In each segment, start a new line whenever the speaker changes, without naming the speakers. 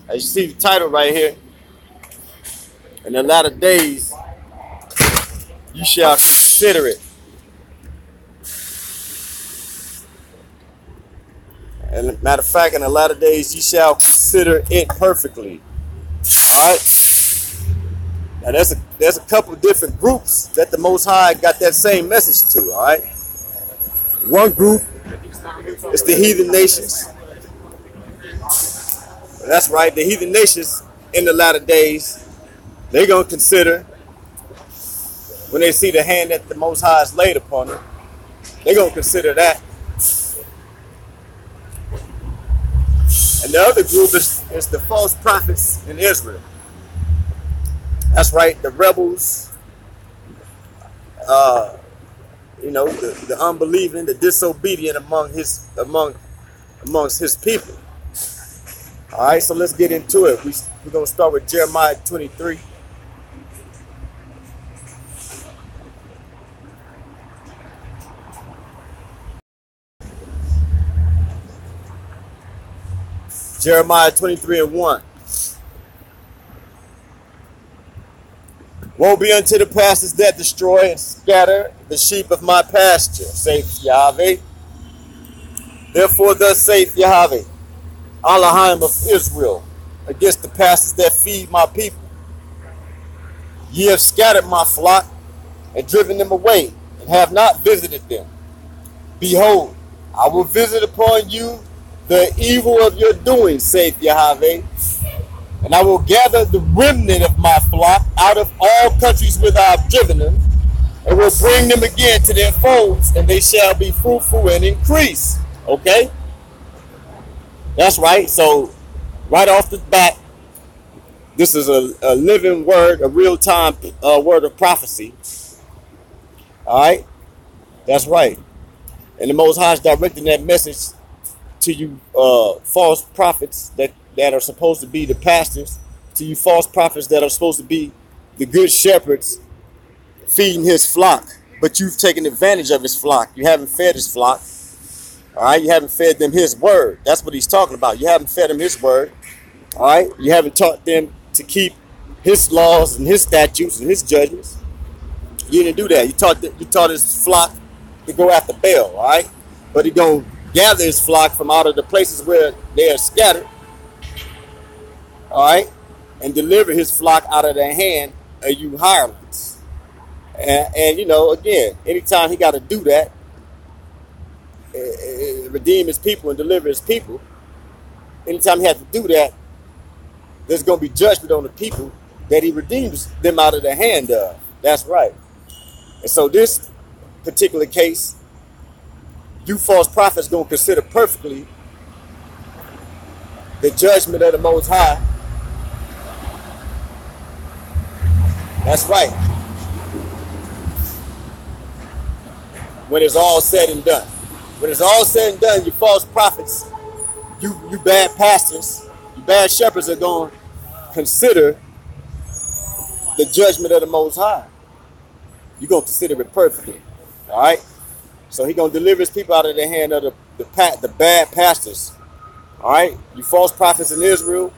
As you see the title right here, in the latter days, you shall consider it. And matter of fact, in the latter days, you shall consider it perfectly. All right. Now, there's a couple of different groups that the Most High got that same message to. All right. One group is the heathen nations. That's right. The heathen nations in the latter days, they're gonna consider when they see the hand that the Most High is laid upon them. They're gonna consider that. And the other group is the false prophets in Israel. That's right, the rebels, the unbelieving, the disobedient amongst his people. All right, so let's get into it. We're going to start with Jeremiah 23. Jeremiah 23:1. Woe be unto the pastors that destroy and scatter the sheep of my pasture, saith Yahweh. Therefore thus saith Yahweh, Elohim of Israel, against the pastors that feed my people. Ye have scattered my flock and driven them away, and have not visited them. Behold, I will visit upon you the evil of your doing, saith Yahweh, and I will gather the remnant of my flock out of all countries whither I have driven them, and will bring them again to their folds, and they shall be fruitful and increase. Okay? That's right. So, right off the bat, this is a living word, a real-time word of prophecy. All right? That's right. And the Most High is directing that message to you false prophets that are supposed to be the pastors, to you false prophets that are supposed to be the good shepherds feeding his flock. But you've taken advantage of his flock. You haven't fed his flock. All right, you haven't fed them his word. That's what he's talking about. You haven't fed them his word. All right, you haven't taught them to keep his laws and his statutes and his judgments. You didn't do that. You taught his flock to go after Baal. All right, but he's gonna gather his flock from out of the places where they are scattered. All right, and deliver his flock out of their hand of you hirelings. And again, anytime he got to do that, redeem his people and deliver his people, anytime he has to do that, there's going to be judgment on the people that he redeems them out of the hand of. That's right. And so this particular case, you false prophets going to consider perfectly the judgment of the Most High. That's right. When it's all said and done. When it's all said and done, you false prophets, you bad pastors, you bad shepherds are going to consider the judgment of the Most High. You're going to consider it perfectly. All right? So he's going to deliver his people out of the hand of the bad pastors. All right? You false prophets in Israel,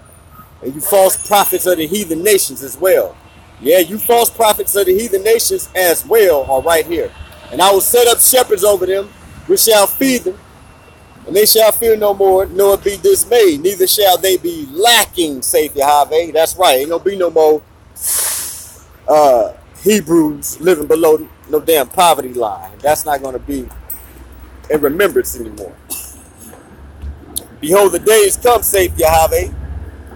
and you false prophets of the heathen nations as well. Yeah, you false prophets of the heathen nations as well are right here. And I will set up shepherds over them, which shall feed them, and they shall fear no more, nor be dismayed, neither shall they be lacking, saith Yahweh. That's right, ain't gonna be no more Hebrews living below no damn poverty line. That's not gonna be in remembrance anymore. Behold, the days come, saith Yahweh,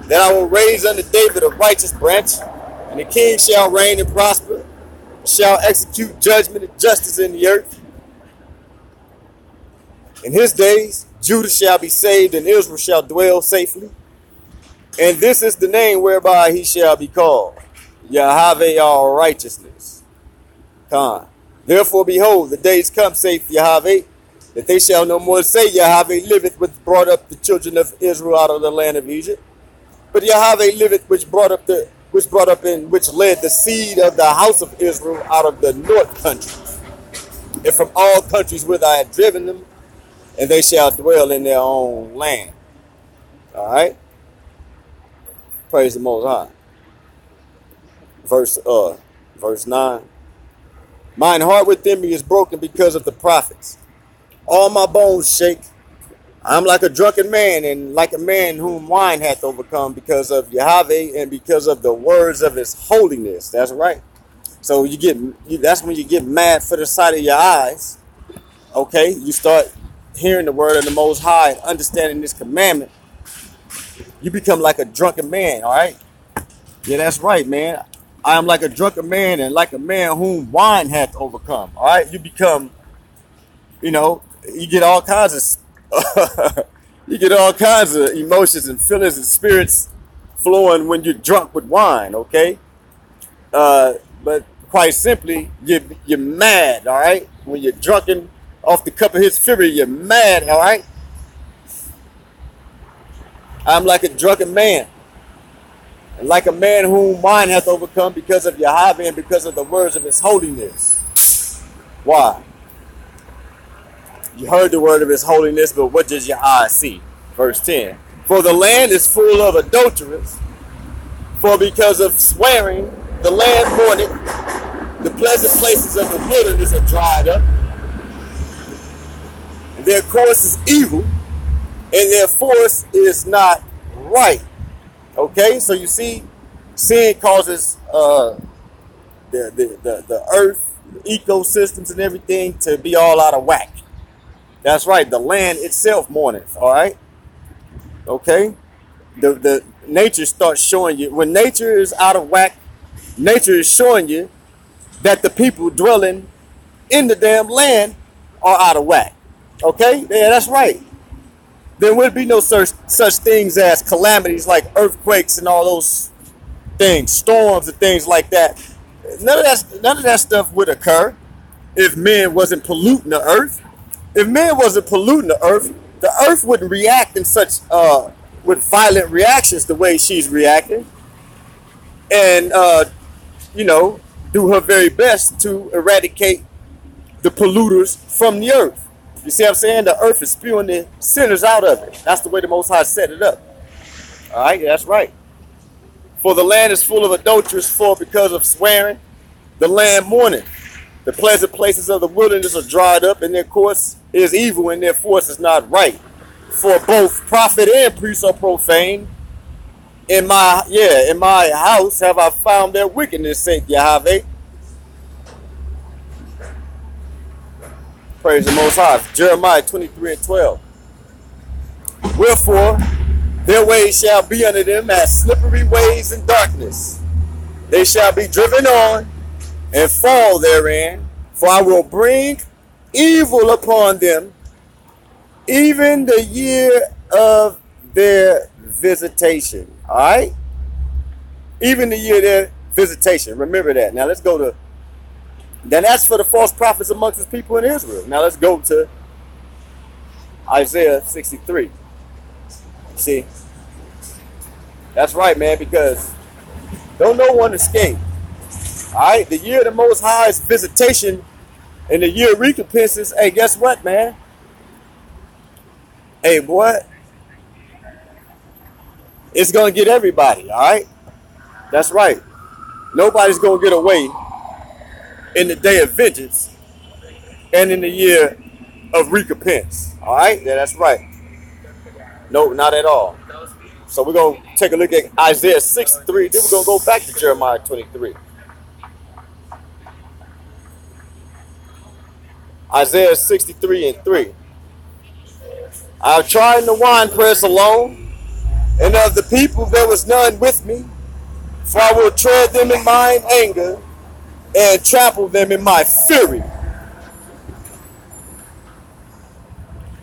that I will raise unto David a righteous branch, and the king shall reign and prosper, shall execute judgment and justice in the earth. In his days, Judah shall be saved, and Israel shall dwell safely. And this is the name whereby he shall be called, Yahweh our righteousness. Come. Therefore, behold, the days come, saith Yahweh, that they shall no more say, Yahweh liveth, which brought up the children of Israel out of the land of Egypt. But Yahweh liveth, which brought up the which led the seed of the house of Israel out of the north country, and from all countries whither I had driven them, and they shall dwell in their own land. All right. Praise the Most High. Verse 9. Mine heart within me is broken because of the prophets. All my bones shake. I am like a drunken man, and like a man whom wine hath overcome, because of Yahawa and because of the words of his holiness. That's right. So that's when you get mad for the sight of your eyes. Okay, you start hearing the word of the Most High and understanding this commandment. You become like a drunken man. All right. Yeah, that's right, man. I am like a drunken man, and like a man whom wine hath overcome. All right, you become, you get all kinds of, emotions and feelings and spirits flowing when you're drunk with wine. Okay, but quite simply, you're mad. All right, when you're drunken off the cup of his fury, you're mad. All right, I'm like a drunken man. And like a man whom wine hath overcome, because of Yahawa and because of the words of his holiness. Why? You heard the word of his holiness, but what does your eye see? Verse 10. For the land is full of adulterers, for because of swearing the land mourneth, the pleasant places of the wilderness are dried up, and their course is evil, and their force is not right. Okay, so you see, sin causes the earth, the ecosystems, and everything to be all out of whack. That's right. The land itself mourneth. All right. Okay. The nature starts showing you when nature is out of whack. Nature is showing you that the people dwelling in the damn land are out of whack. Okay. Yeah, that's right. There would be no such things as calamities like earthquakes and all those things, storms and things like that. None of that stuff would occur if men wasn't polluting the earth. If men wasn't polluting the earth wouldn't react in such with violent reactions the way she's reacting, and do her very best to eradicate the polluters from the earth. You see what I'm saying? The earth is spewing the sinners out of it. That's the way the Most High set it up. All right, that's right. For the land is full of adulterers, for because of swearing, the land mourneth. The pleasant places of the wilderness are dried up, and their course is evil, and their force is not right. For both prophet and priest are profane. In my house have I found their wickedness, saith Yahawa. Praise the Most High. Jeremiah 23:12. Wherefore, their ways shall be unto them as slippery ways in darkness. They shall be driven on and fall therein. For I will bring evil upon them, even the year of their visitation. All right? Even the year of their visitation. Remember that. Now let's go to... Then that's for the false prophets amongst his people in Israel. Now let's go to Isaiah 63. See, that's right, man, because don't no one escape. All right, the year of the Most High's visitation and the year of recompenses. Hey, guess what, man? Hey, boy, it's gonna get everybody. All right, that's right. Nobody's gonna get away in the day of vengeance and in the year of recompense. All right? Yeah, that's right. No, not at all. So we're going to take a look at Isaiah 63. Then we're going to go back to Jeremiah 23. Isaiah 63:3. I have tried the winepress alone, and of the people there was none with me. For I will tread them in mine anger, and trample them in my fury.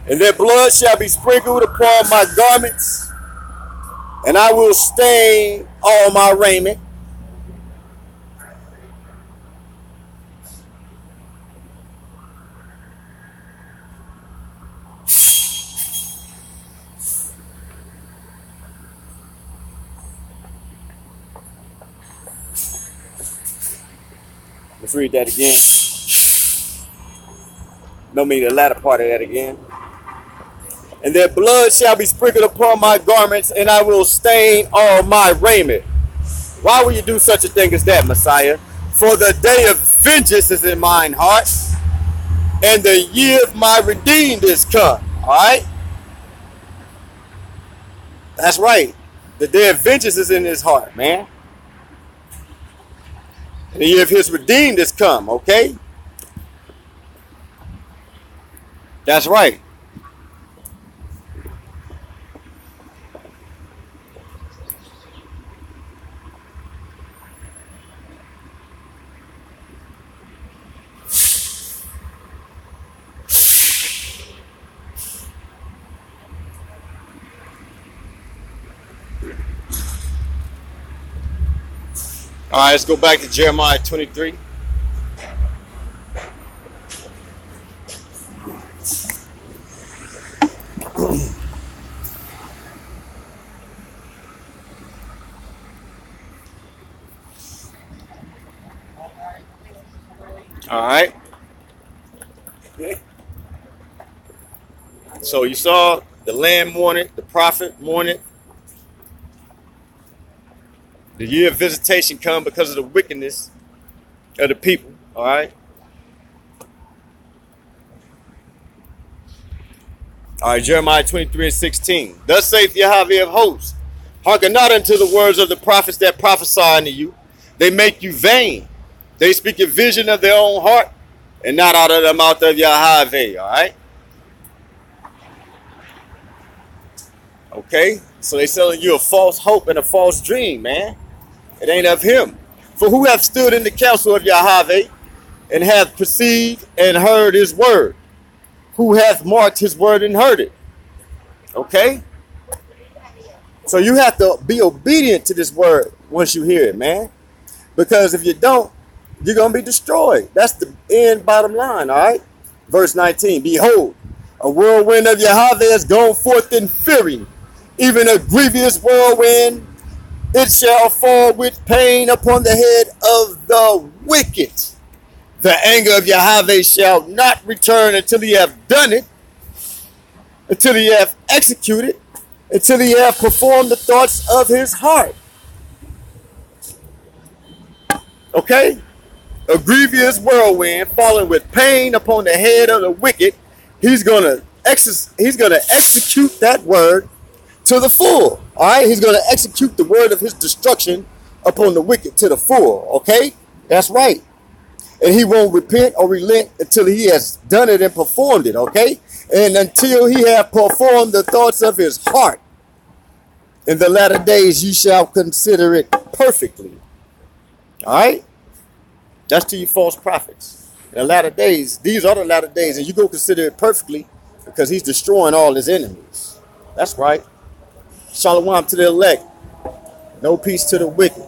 And their blood shall be sprinkled upon my garments, and I will stain all my raiment. Let's read that again. No, mean the latter part of that again. And their blood shall be sprinkled upon my garments, and I will stain all my raiment. Why will you do such a thing as that, Messiah? For the day of vengeance is in mine heart, and the year of my redeemed is come. All right? That's right. The day of vengeance is in his heart, man. And the year of his redeemed is come, okay? That's right. All right, let's go back to Jeremiah 23. All right. So you saw the Lamb mourned, the prophet mourned. The year of visitation come because of the wickedness of the people. All right. All right, Jeremiah 23:16. Thus saith Yahawa of hosts, hearken not unto the words of the prophets that prophesy unto you. They make you vain. They speak a vision of their own heart and not out of the mouth of Yahawa. All right. Okay. So they selling you a false hope and a false dream, man. It ain't of him. For who hath stood in the counsel of Yahawa and hath perceived and heard his word? Who hath marked his word and heard it? Okay? So you have to be obedient to this word once you hear it, man. Because if you don't, you're going to be destroyed. That's the end bottom line, all right? Verse 19, behold, a whirlwind of Yahawa has gone forth in fury, even a grievous whirlwind. It shall fall with pain upon the head of the wicked. The anger of Yahawa shall not return until he have done it, until he have executed, until he have performed the thoughts of his heart. Okay? A grievous whirlwind falling with pain upon the head of the wicked. He's gonna execute that word to the full. All right, he's going to execute the word of his destruction upon the wicked to the full. Okay, that's right. And he won't repent or relent until he has done it and performed it. Okay, and until he have performed the thoughts of his heart. In the latter days you shall consider it perfectly. All right, that's to you false prophets. In the latter days, these are the latter days, and you go consider it perfectly because he's destroying all his enemies. That's right. Shalom to the elect. No peace to the wicked.